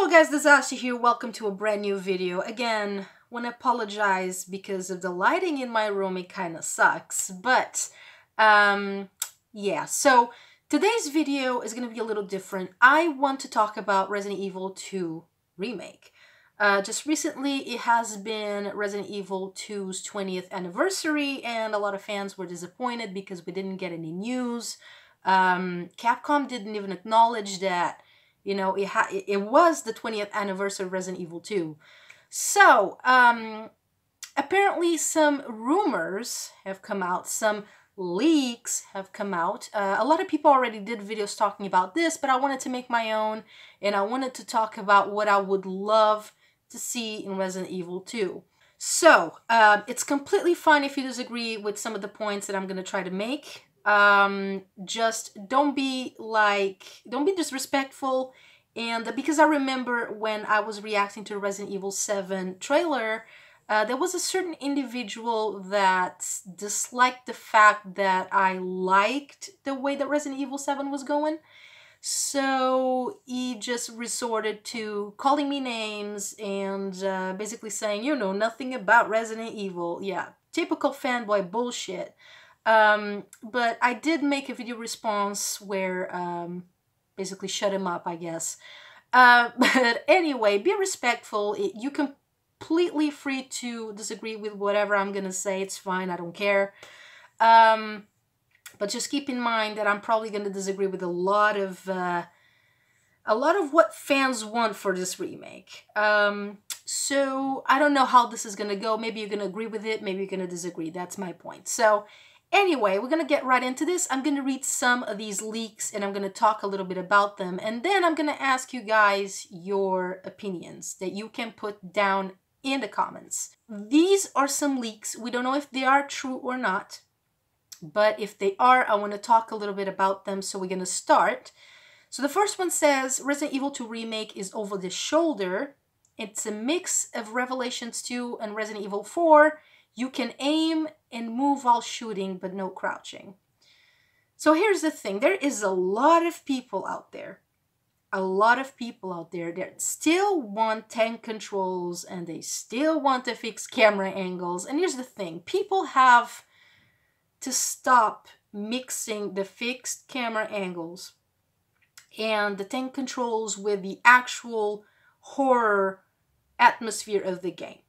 Hello guys, Disaster here. Welcome to a brand new video. Again, want to apologize because of the lighting in my room. It kind of sucks, but yeah. So today's video is going to be a little different. I want to talk about Resident Evil 2 Remake. Just recently, it has been Resident Evil 2's 20th anniversary, and a lot of fans were disappointed because we didn't get any news. Capcom didn't even acknowledge that, you know, it was the 20th anniversary of Resident Evil 2. So, apparently some rumors have come out, some leaks have come out. A lot of people already did videos talking about this, but I wanted to make my own, and I wanted to talk about what I would love to see in Resident Evil 2. So, it's completely fine if you disagree with some of the points that I'm going to try to make. Just don't be disrespectful. And because I remember when I was reacting to Resident Evil 7 trailer, there was a certain individual that disliked the fact that I liked the way that Resident Evil 7 was going. So he just resorted to calling me names and basically saying, you know, nothing about Resident Evil. Yeah, typical fanboy bullshit. But I did make a video response where basically shut him up, I guess. But anyway, be respectful. You completely free to disagree with whatever I'm gonna say. It's fine, I don't care. But just keep in mind that I'm probably gonna disagree with a lot of what fans want for this remake. So I don't know how this is gonna go. Maybe you're gonna agree with it, maybe you're gonna disagree. That's my point. So anyway, we're going to get right into this. I'm going to read some of these leaks and I'm going to talk a little bit about them. And then I'm going to ask you guys your opinions that you can put down in the comments. These are some leaks. We don't know if they are true or not. But if they are, I want to talk a little bit about them. So we're going to start. So the first one says Resident Evil 2 Remake is over the shoulder. It's a mix of Revelations 2 and Resident Evil 4. You can aim and move while shooting, but no crouching. So here's the thing. There is a lot of people out there. That still want tank controls and they still want to fix camera angles. And here's the thing. People have to stop mixing the fixed camera angles and the tank controls with the actual horror atmosphere of the game.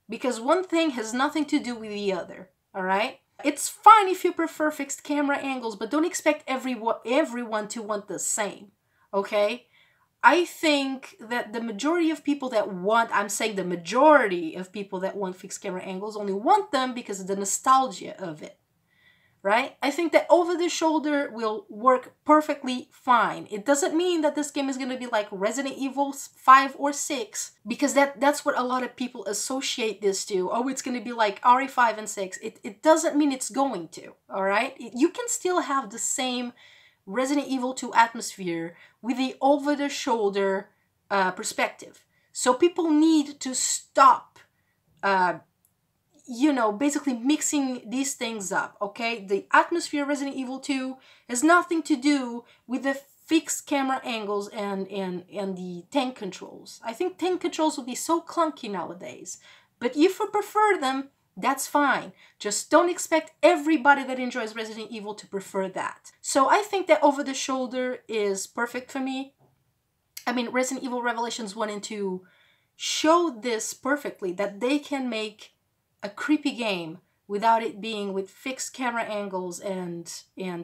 Because one thing has nothing to do with the other, all right? It's fine if you prefer fixed camera angles, but don't expect everyone to want the same, okay? I think that the majority of people that want, I'm saying the majority of people that want fixed camera angles only want them because of the nostalgia of it, right? I think that over the shoulder will work perfectly fine. It doesn't mean that this game is going to be like Resident Evil 5 or 6, because that's what a lot of people associate this to. Oh, it's going to be like RE5 and 6. It doesn't mean it's going to, all right? You can still have the same Resident Evil 2 atmosphere with the over-the-shoulder perspective. So people need to stop you know, basically mixing these things up, okay? The atmosphere of Resident Evil 2 has nothing to do with the fixed camera angles and the tank controls. I think tank controls will be so clunky nowadays. But if you prefer them, that's fine. Just don't expect everybody that enjoys Resident Evil to prefer that. So I think that over the shoulder is perfect for me. I mean, Resident Evil Revelations 1 and 2 showed this perfectly, that they can make a creepy game without it being with fixed camera angles and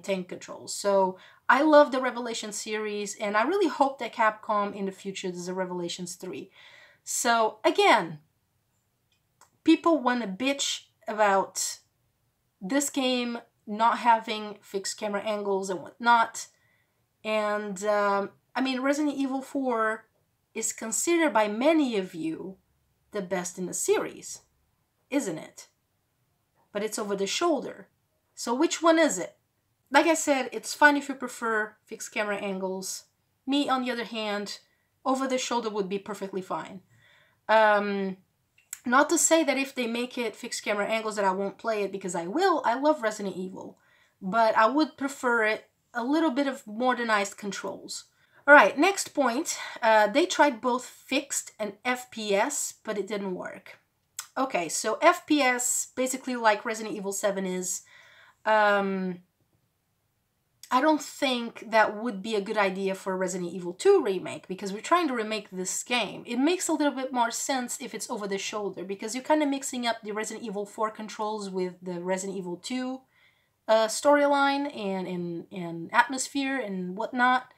tank controls. So I love the Revelation series, and I really hope that Capcom in the future does a Revelations 3. So again, people want to bitch about this game not having fixed camera angles and whatnot. And I mean, Resident Evil 4 is considered by many of you the best in the series, isn't it? But it's over the shoulder. So which one is it? Like I said, it's fine if you prefer fixed camera angles. Me, on the other hand, over the shoulder would be perfectly fine. Not to say that if they make it fixed camera angles that I won't play it, because I will. I love Resident Evil. But I would prefer it a little bit of modernized controls. All right, next point. They tried both fixed and FPS, but it didn't work. Okay, so FPS, basically like Resident Evil 7 is, I don't think that would be a good idea for Resident Evil 2 remake, because we're trying to remake this game. It makes a little bit more sense if it's over the shoulder, because you're kind of mixing up the Resident Evil 4 controls with the Resident Evil 2 storyline and atmosphere and whatnot.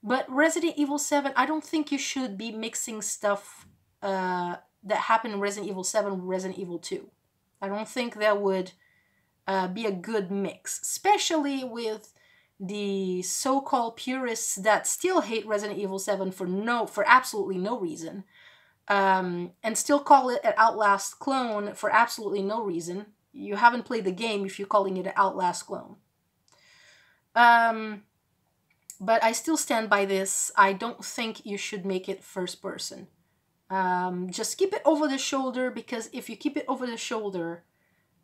But Resident Evil 7, I don't think you should be mixing stuff that happened in Resident Evil 7 with Resident Evil 2. I don't think that would be a good mix, especially with the so-called purists that still hate Resident Evil 7 for absolutely no reason, and still call it an Outlast clone for absolutely no reason. You haven't played the game if you're calling it an Outlast clone. But I still stand by this. I don't think you should make it first person. Just keep it over the shoulder, because if you keep it over the shoulder,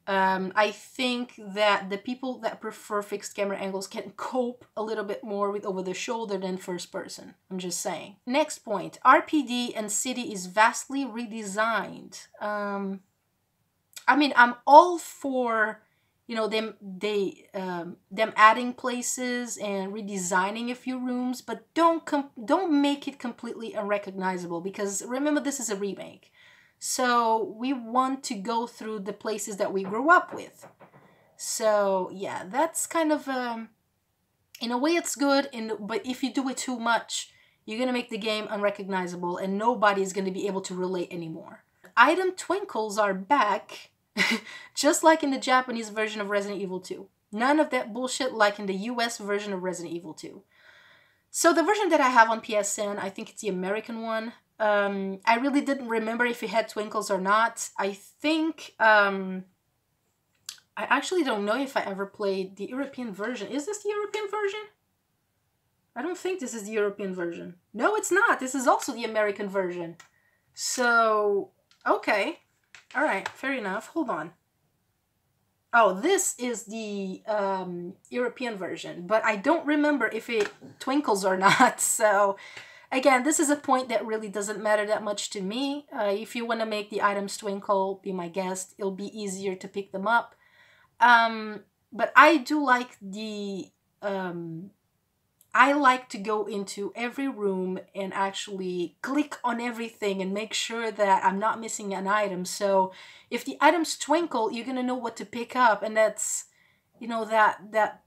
I think that the people that prefer fixed camera angles can cope a little bit more with over the shoulder than first person. I'm just saying. Next point, RPD and city is vastly redesigned. I mean, I'm all for, you know, them adding places and redesigning a few rooms, but don't make it completely unrecognizable, because remember, this is a remake. So we want to go through the places that we grew up with. So yeah, that's kind of, in a way it's good, but if you do it too much, you're going to make the game unrecognizable and nobody's going to be able to relate anymore. Item twinkles are back, just like in the Japanese version of Resident Evil 2. None of that bullshit like in the US version of Resident Evil 2. So the version that I have on PSN, I think it's the American one. I really didn't remember if it had twinkles or not. I think, I actually don't know if I ever played the European version. Is this the European version? I don't think this is the European version. No, it's not. This is also the American version. So, okay. All right, fair enough. Hold on. Oh, this is the European version, but I don't remember if it twinkles or not. So, again, this is a point that really doesn't matter that much to me. If you want to make the items twinkle, be my guest. It'll be easier to pick them up. But I do like the... I like to go into every room and actually click on everything and make sure that I'm not missing an item. So if the items twinkle, you're going to know what to pick up. And that's, you know, that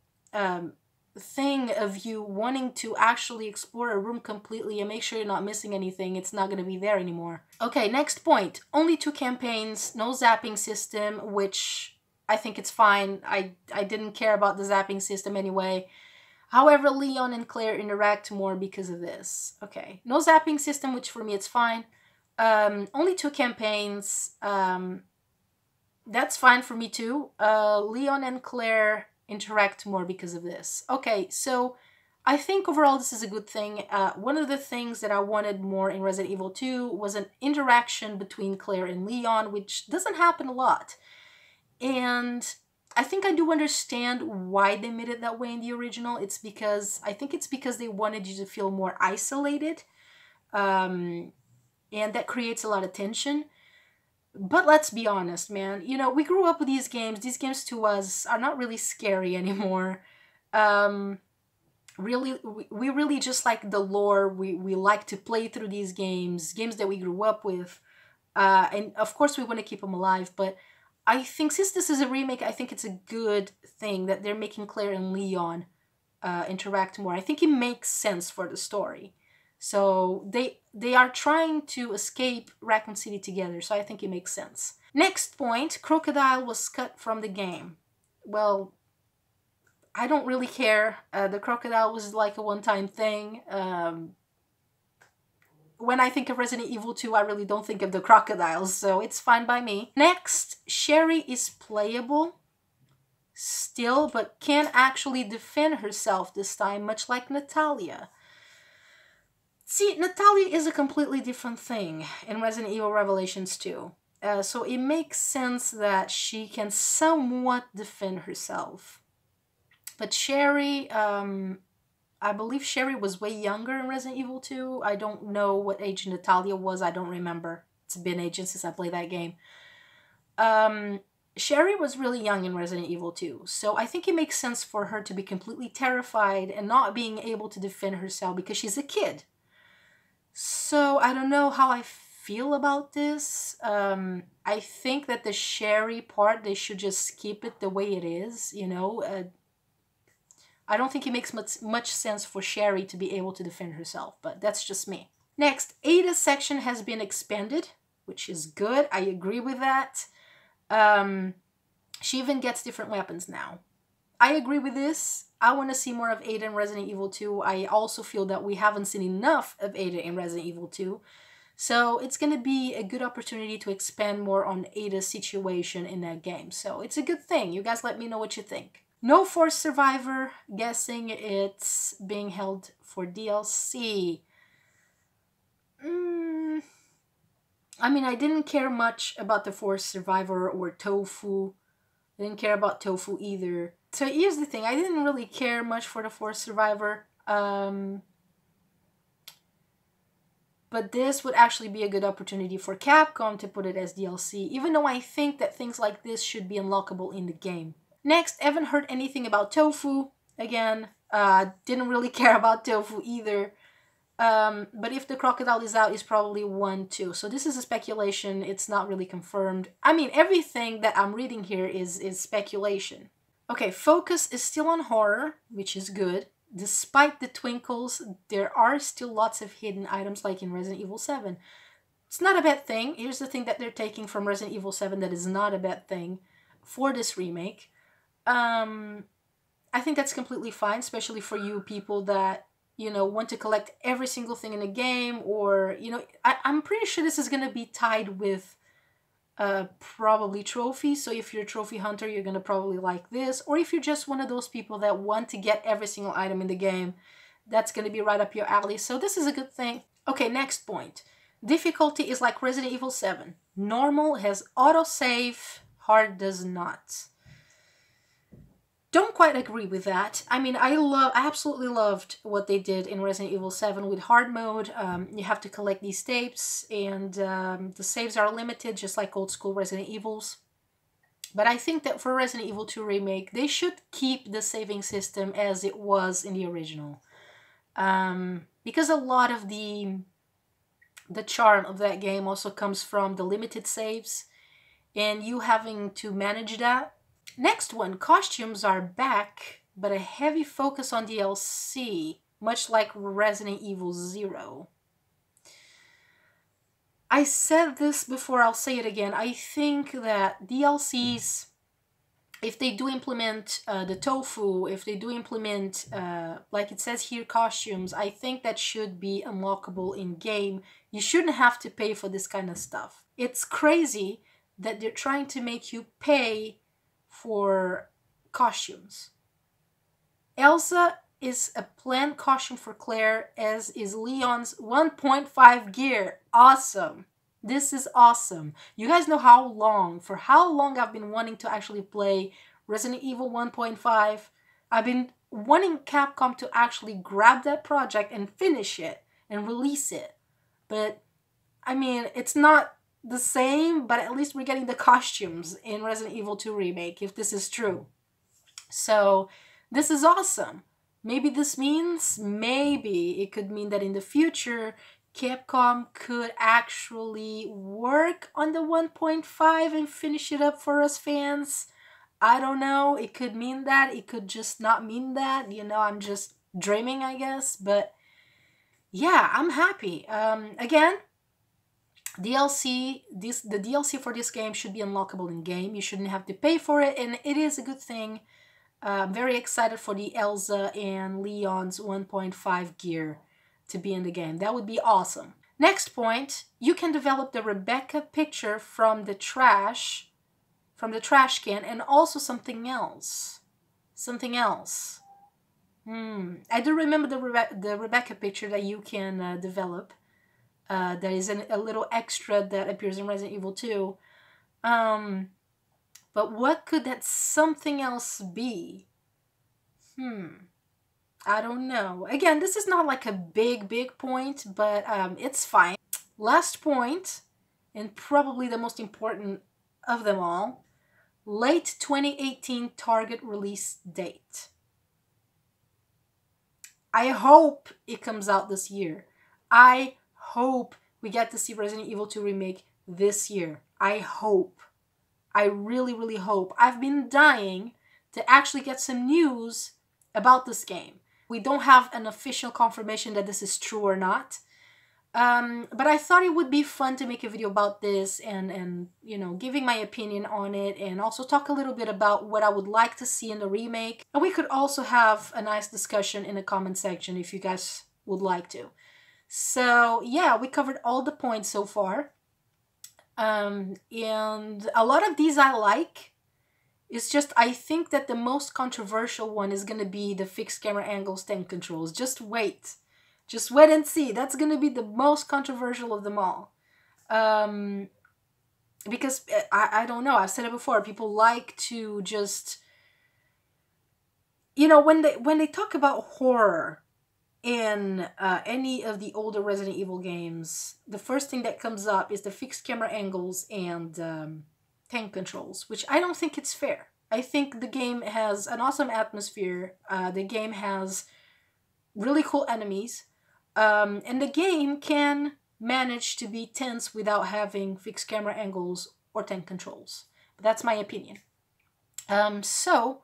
thing of you wanting to actually explore a room completely and make sure you're not missing anything. It's not going to be there anymore. Okay, next point. Only 2 campaigns, no zapping system, which I think it's fine. I didn't care about the zapping system anyway. However, Leon and Claire interact more because of this. Okay, no zapping system, which for me it's fine. Only 2 campaigns. That's fine for me too. Leon and Claire interact more because of this. Okay, so I think overall this is a good thing. One of the things that I wanted more in Resident Evil 2 was an interaction between Claire and Leon, which doesn't happen a lot. And I think I do understand why they made it that way in the original. I think it's because they wanted you to feel more isolated. And that creates a lot of tension. But let's be honest, man. You know, we grew up with these games. These games to us are not really scary anymore. Really, we really just like the lore. We like to play through these games that we grew up with. And of course we want to keep them alive, but I think since this is a remake, I think it's a good thing that they're making Claire and Leon interact more. I think it makes sense for the story. So they are trying to escape Raccoon City together, so I think it makes sense. Next point, Crocodile was cut from the game. Well, I don't really care. The Crocodile was like a one-time thing. When I think of Resident Evil 2, I really don't think of the crocodiles, so it's fine by me. Next, Sherry is playable still, but can't actually defend herself this time, much like Natalia. See, Natalia is a completely different thing in Resident Evil Revelations 2. So it makes sense that she can somewhat defend herself. But Sherry, I believe Sherry was way younger in Resident Evil 2. I don't know what age Natalia was. I don't remember. It's been ages since I played that game. Sherry was really young in Resident Evil 2, so I think it makes sense for her to be completely terrified and not being able to defend herself because she's a kid. So I don't know how I feel about this. I think that the Sherry part, they should just keep it the way it is, you know. I don't think it makes much sense for Sherry to be able to defend herself, but that's just me. Next, Ada's section has been expanded, which is good. I agree with that. She even gets different weapons now. I agree with this. I want to see more of Ada in Resident Evil 2. I also feel that we haven't seen enough of Ada in Resident Evil 2. So it's going to be a good opportunity to expand more on Ada's situation in that game. So it's a good thing. You guys let me know what you think. No Forced Survivor. Guessing it's being held for DLC. I mean, I didn't care much about the Forced Survivor or Tofu. I didn't care about Tofu either. So here's the thing. I didn't really care much for the Forced Survivor. But this would actually be a good opportunity for Capcom to put it as DLC, even though I think that things like this should be unlockable in the game. Next, haven't heard anything about Tofu. Again, didn't really care about Tofu either. But if the crocodile is out, it's probably one too. So this is a speculation. It's not really confirmed. I mean, everything that I'm reading here is speculation. Okay, focus is still on horror, which is good. Despite the twinkles, there are still lots of hidden items like in Resident Evil 7. It's not a bad thing. Here's the thing that they're taking from Resident Evil 7 that is not a bad thing for this remake. I think that's completely fine, especially for you people that, you know, want to collect every single thing in the game, or, you know, I'm pretty sure this is going to be tied with probably trophies. So if you're a trophy hunter, you're going to probably like this. Or if you're just one of those people that want to get every single item in the game, that's going to be right up your alley. So this is a good thing. Okay, next point. Difficulty is like Resident Evil 7. Normal has autosave, hard does not. Don't quite agree with that. I mean, I absolutely loved what they did in Resident Evil 7 with hard mode. You have to collect these tapes, and the saves are limited, just like old school Resident Evils. But I think that for Resident Evil 2 Remake, they should keep the saving system as it was in the original. Because a lot of the charm of that game also comes from the limited saves, and you having to manage that. Next one, costumes are back, but a heavy focus on DLC, much like Resident Evil 0. I said this before, I'll say it again. I think that DLCs, if they do implement the tofu, if they do implement, like it says here, costumes, I think that should be unlockable in-game. You shouldn't have to pay for this kind of stuff. It's crazy that they're trying to make you pay for costumes. Elsa is a planned costume for Claire, as is Leon's 1.5 gear. Awesome. This is awesome. You guys know for how long I've been wanting to actually play Resident Evil 1.5. I've been wanting Capcom to actually grab that project and finish it and release it. But, I mean, it's not the same, but at least we're getting the costumes in Resident Evil 2 Remake, if this is true. So, this is awesome. Maybe this means, maybe it could mean that in the future, Capcom could actually work on the 1.5 and finish it up for us fans. I don't know. It could mean that. It could just not mean that. You know, I'm just dreaming, I guess. But, yeah, I'm happy. Again, the DLC for this game should be unlockable in game. You shouldn't have to pay for it, and it is a good thing. I'm very excited for the Elsa and Leon's 1.5 gear to be in the game. That would be awesome. Next point, you can develop the Rebecca picture from the trash can, and also something else. I do remember the Rebecca picture that you can develop. There is a little extra that appears in Resident Evil 2. But what could that something else be? I don't know. Again, this is not like a big point, but it's fine. Last point, and probably the most important of them all, late 2018 target release date. I hope it comes out this year. I hope we get to see Resident Evil 2 Remake this year. I hope. I really hope. I've been dying to actually get some news about this game. We don't have an official confirmation that this is true or not. But I thought it would be fun to make a video about this and you know, giving my opinion on it, and also talk a little bit about what I would like to see in the remake. And we could also have a nice discussion in the comment section if you guys would like to. So yeah, we covered all the points so far. And a lot of these I like. It's just, I think that the most controversial one is going to be the fixed camera angles, tank controls. Just wait. Just wait and see. That's going to be the most controversial of them all. Because, I don't know, I've said it before, people like to just... You know, when they talk about horror in any of the older Resident Evil games, the first thing that comes up is the fixed camera angles and tank controls, which I don't think it's fair. I think the game has an awesome atmosphere. The game has really cool enemies. And the game can manage to be tense without having fixed camera angles or tank controls. But that's my opinion. So,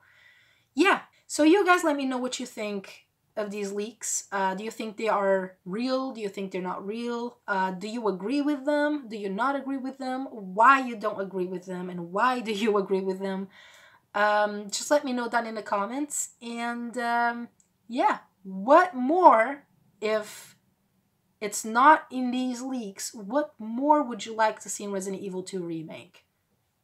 yeah. So you guys let me know what you think of these leaks. Do you think they are real? Do you think they're not real? Do you agree with them? Do you not agree with them? Why you don't agree with them? And why do you agree with them? Just let me know down in the comments. And yeah, what more, if it's not in these leaks, what more would you like to see in Resident Evil 2 Remake?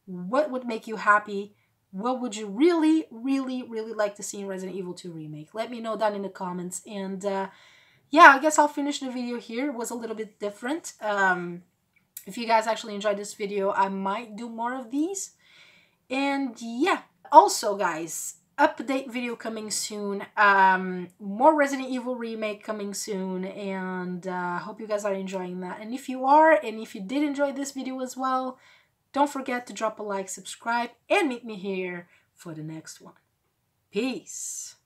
What would make you happy? What would you really like to see in Resident Evil 2 Remake? Let me know down in the comments. And yeah, I guess I'll finish the video here. It was a little bit different. If you guys actually enjoyed this video, I might do more of these. And yeah, also guys, update video coming soon. More Resident Evil Remake coming soon. And I hope you guys are enjoying that. And if you are, and if you did enjoy this video as well, don't forget to drop a like, subscribe, and meet me here for the next one. Peace.